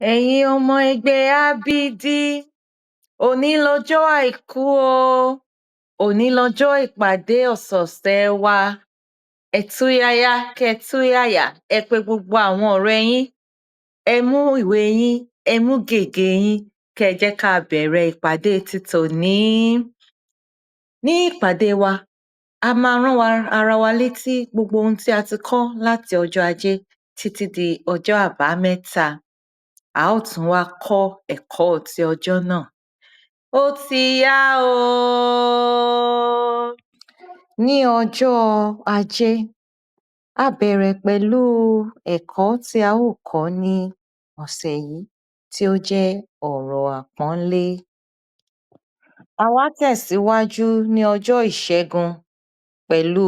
ẹ̀yin ọmọ ẹgbẹ́ abidi òní lọ́jọ́ àìkú o òní lọ́jọ́ ìpàdé ọ̀sọ̀ọ̀sẹ̀ wa ẹ túyáyá kẹ́ túyàyà ẹ pé gbogbo àwọn ọ̀rẹ́ yín ẹ mú ìwé yín ẹ mú gègé yín kẹ́ ẹ jẹ́ ká bẹ̀rẹ̀ ìpàdé ti tòní. Ní ìpàdé wa a máa rán ara wa létí gbogbo ohun tí a ti kọ́ láti ọjọ́ ajé títí di ọjọ́ àbámẹ́ta. A ó tún wá kọ́ ẹ̀kọ́ ti ọjọ́ náà. Ó ti yá o. Ní ọjọ́ ajé, a bẹ̀rẹ̀ pẹ̀lú ẹ̀kọ́ tí a ó kọ́ ní ọ̀sẹ̀ yìí tí ó jẹ́ ọ̀rọ̀ àpọ́nlé. A wá tẹ̀síwájú ní ọjọ́ ìṣẹ́gun pẹ̀lú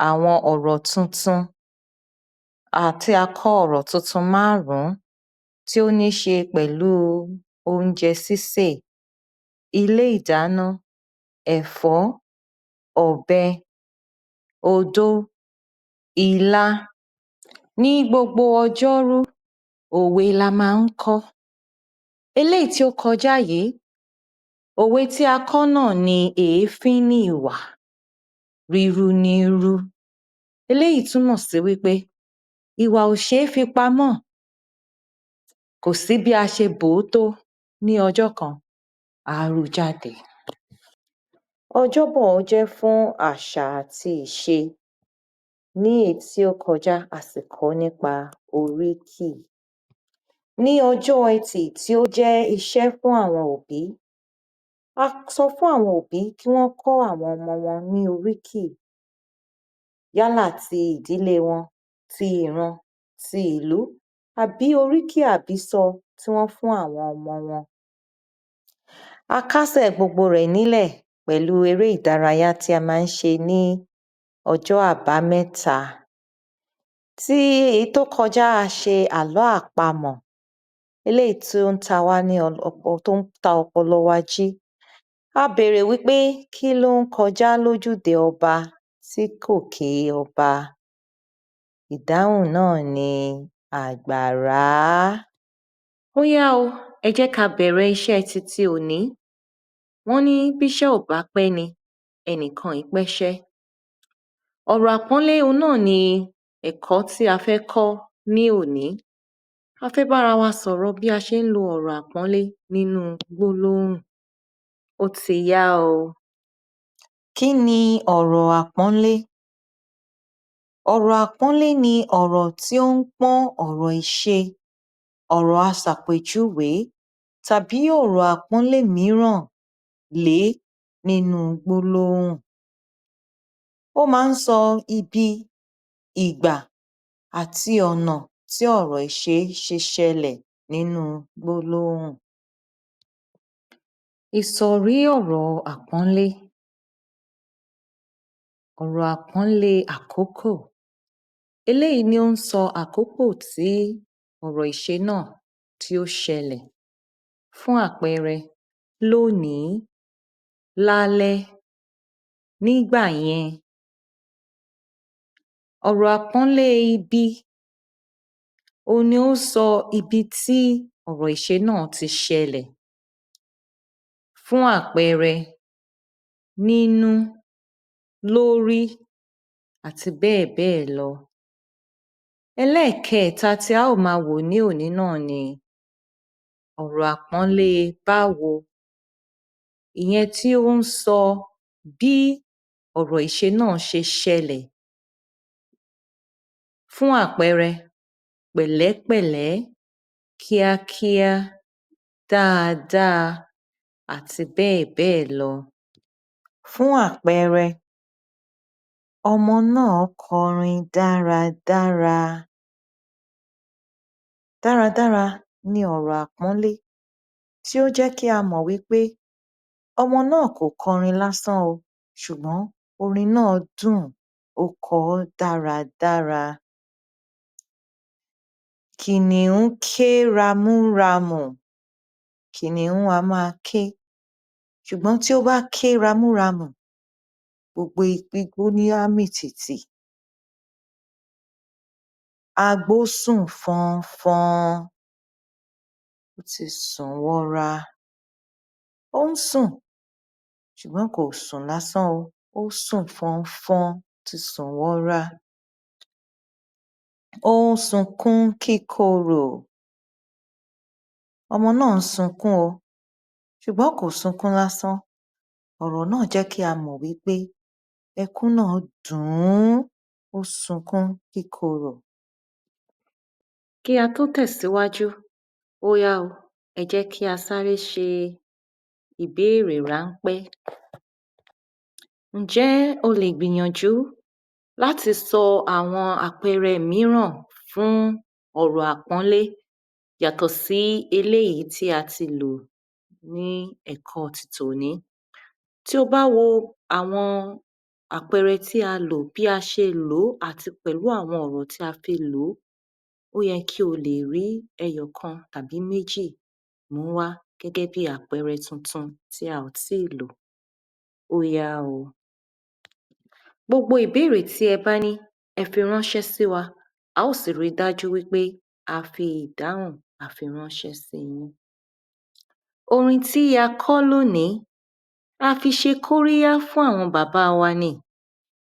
àwọn ọ̀rọ̀ tuntun àti a kọ́ ọ̀rọ̀ tuntun 5 tí ó ní ṣe pẹ̀lú oúnjẹ sísè, ilé ìdáná, ẹ̀fọ́, ọ̀bẹ, odó, ilá. Ní gbogbo ọjọ́rú, òwe la máa ń kọ́. Eléyìí tí ó kọjá yìí, òwe tí a kọ́ náà ni èéfín ní ìwà, ríru ní irú. Eléyìí túmọ̀ sí wípé ìwà ò ṣe é fi pamọ́. Kò sí bí a ṣe bò ó tó ní ọjọ́ kan, á rú jáde. Ọjọ́bọ̀ jẹ́ fún àṣà àti ìṣe. Ní èyí tí ó kọjá, a sì kọ́ nípa oríkì. Ní ọjọ́ ẹtì tí ó jẹ́ iṣẹ́ fún àwọn òbí, a sọ fún àwọn òbí kí wọ́n kọ́ àwọn ọmọ wọn ní oríkì yálà ti ìdílé wọn, ti ìran, ti ìlú àbí oríkì àbísọ tí wọ́n fún àwọn ọmọ wọn. A kásẹ̀ gbogbo rẹ̀ nílẹ̀ pẹ̀lú eré ìdárayá tí a máa ń ṣe ní ọjọ́ àbámẹ́ta. Tí èyí tó kọjá a ṣe àlọ́ àpamọ̀ eléyìí tí ó ń ta ọpọlọ wa jí. A bèrè wípé kí ló ń kọjá lójúde ọba tí kò ké ọba? Ìdáhùn náà ni àgbàrá. Ó yá o, ẹ jẹ́ ká bẹ̀rẹ̀ iṣẹ́ titi òní. Wọ́n ní bíṣẹ́ ò bá pẹ́ ni, ẹnìkan kì í pẹ́ṣẹ́. Ọ̀rọ̀ àpọ́nlé òhun náà ni ẹ̀kọ́ tí a fẹ́ kọ́ ní òní. A fẹ́ bára wa sọ̀rọ̀ bí a ṣe ń lo ọ̀rọ̀ àpọ́nlé nínú gbólóhùn. Ó ti yá o. Kí ni ọ̀rọ̀ àpọ́nlé? Ọ̀rọ̀ àpọ́nlé ni ọ̀rọ̀ tí ó ń pọ́n ọ̀rọ̀ ìṣe, ọ̀rọ̀ aṣàpèjúwé tàbí ọ̀rọ̀ àpọ́nlé mìíràn lé nínú gbólóhùn. Ó máa ń sọ ibi, ìgbà àti ọ̀nà tí ọ̀rọ̀ ìṣe ṣe ṣẹlẹ̀ nínú gbólóhùn. Ìsọ̀rí ọ̀rọ̀ àpọ́nlé. Ọ̀rọ̀ àpọ́nlé àkókò. Eléyìí ni ó ń sọ àkókò tí ọ̀rọ̀ ìṣe náà tí ó ṣẹlẹ̀. Fún àpẹẹrẹ, lónìí, lálẹ́, nígbà yẹn. Ọ̀rọ̀ àpọ́nlé ibi. Òhun ni ó ń sọ ibi tí ọ̀rọ̀ ìṣe náà ti ṣẹlẹ̀. Fún àpẹẹrẹ, nínú, lórí àti bẹ́ẹ̀ bẹ́ẹ̀ lọ. Ẹlẹ́ẹ̀kẹta tí a ó máa wò ní òní náà ni ọ̀rọ̀ àpọ́nlé báwo. Ìyẹn tí ó ń sọ bí ọ̀rọ̀ ìṣe náà ṣe ṣẹlẹ̀. Fún àpẹẹrẹ, pẹ̀lẹ́pẹ̀lẹ́, kíákíá, dáadáa àti bẹ́ẹ̀ bẹ́ẹ̀ lọ. Fún àpẹẹrẹ, ọmọ náà kọrin dáradára. Dáradára ni ọ̀rọ̀ àpọ́nlé tí ó jẹ́ kí a mọ̀ wípé ọmọ náà kò kọrin lásán o, ṣùgbọ́n orin náà dùn, ó kọ ọ́ dáradára. Kìnìún ké ramúramù. Kìnìún a máa ké, ṣùgbọ́n tí ó bá ké ramúramù, gbogbo igbó ni á mì tìtì. Agbó sùn fọnfọn. ó ti sùn wọra. Ó ń sùn, ṣùgbọ́n kò sùn lásán o, ó sùn fọ́nfọ́n, ó ti sùn wọra. Ó ń sunkún kíkorò. Ọmọ náà ń sunkún o, ṣùgbọ́n kò sunkún lásán. Ọ̀rọ̀ náà jẹ́ kí a mọ̀ wípé ẹkún náà dùn ún, ó sunkún kíkorò. Kí a tó tẹ̀síwájú, ó yá o, ẹ jẹ́ kí a sáré ṣe ìbéèrè ráńpẹ́. Ǹjẹ́ o lè gbìyànjú láti sọ àwọn àpẹẹrẹ mìíràn fún ọ̀rọ̀ àpọ́nlé yàtọ̀ sí eléyìí tí a ti lò ní ẹ̀kọ́ ti tòní? Tí o bá wo àwọn àpẹẹrẹ tí a lò, bí a ṣe lò ó àti pẹ̀lú àwọn ọ̀rọ̀ tí a fi lò ó, ó yẹ kí o lè rí ẹyọ̀kan tàbí méjì mú wá gẹ́gẹ́ bí àpẹẹrẹ tuntun tí a ò tíì lò. Ó yá o. Gbogbo ìbéèrè tí ẹ bá ní, ẹ fi ránṣẹ́ sí wa, a ó sì rí i dájú wípé a fi ìdáhùn a fi ránṣẹ́ sí yín. Orin tí a kọ́ lónìí, a fi ṣe kóríyá fún àwọn bàbá wa ni.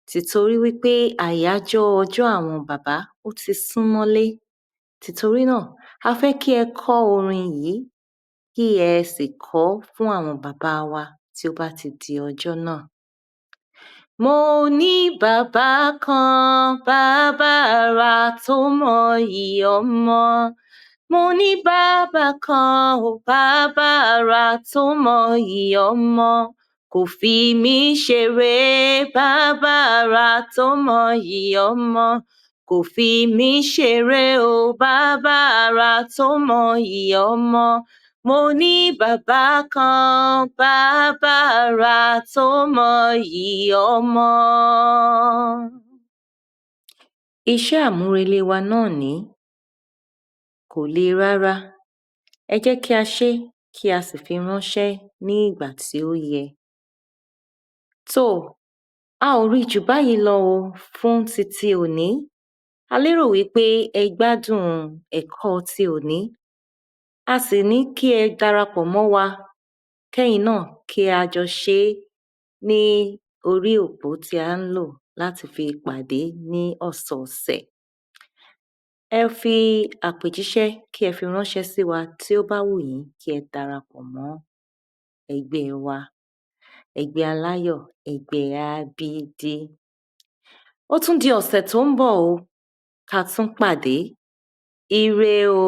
Tìtorí wípé àyájọ́ ọjọ́ àwọn bàbá ó ti súnmọ́lé. Tìtorí náà, a fẹ́ kí ẹ kọ́ orin yìí, kí ẹ sì kọ ọ́ fún àwọn bàbá wa tí ó bá ti di ọjọ́ náà. Mo ní bàbá kan, bàbá àrà tó mọyì ọmọ. Mo ní bàbá kan o, bàbá àrà tó mọyì ọmọ. Kò fi mí ṣeré, bàbá àrà tó mọyì ọmọ. Kò fi mí ṣeré o, bàbá àrà tó mọyì ọmọ. Mo ní bàbá kan, bàbá àrà tó mọyì ọmọ. Iṣẹ́ àmúrelé wa náà nìí, kò le rárá. Ẹ jẹ́ kí a ṣé, kí a sì fi ránṣẹ́ ní ìgbà tí ó yẹ. A ò rí jù báyìí lọ o fún titi òní. A lérò wípé ẹ gbádùn ẹ̀kọ́ ti òní. A sì ní kí ẹ darapọ̀ mọ́ wa, kẹ́yin náà kí a jọ ṣé ní orí òpó tí à ń lò láti fi pàdé ní ọ̀sọ̀ọ̀sẹ̀. Ẹ fi àpèjíṣẹ́ kí ẹ fi ránṣẹ́ sí wa tí ó bá wù yín kí ẹ darapọ̀ mọ́ ẹgbẹ́ wa. Ẹgbẹ́ aláyọ̀, ẹgbẹ́ abídí. Ó tún di ọ̀sẹ̀ tó ń bọ̀ o, ká tún pàdé. Ire o.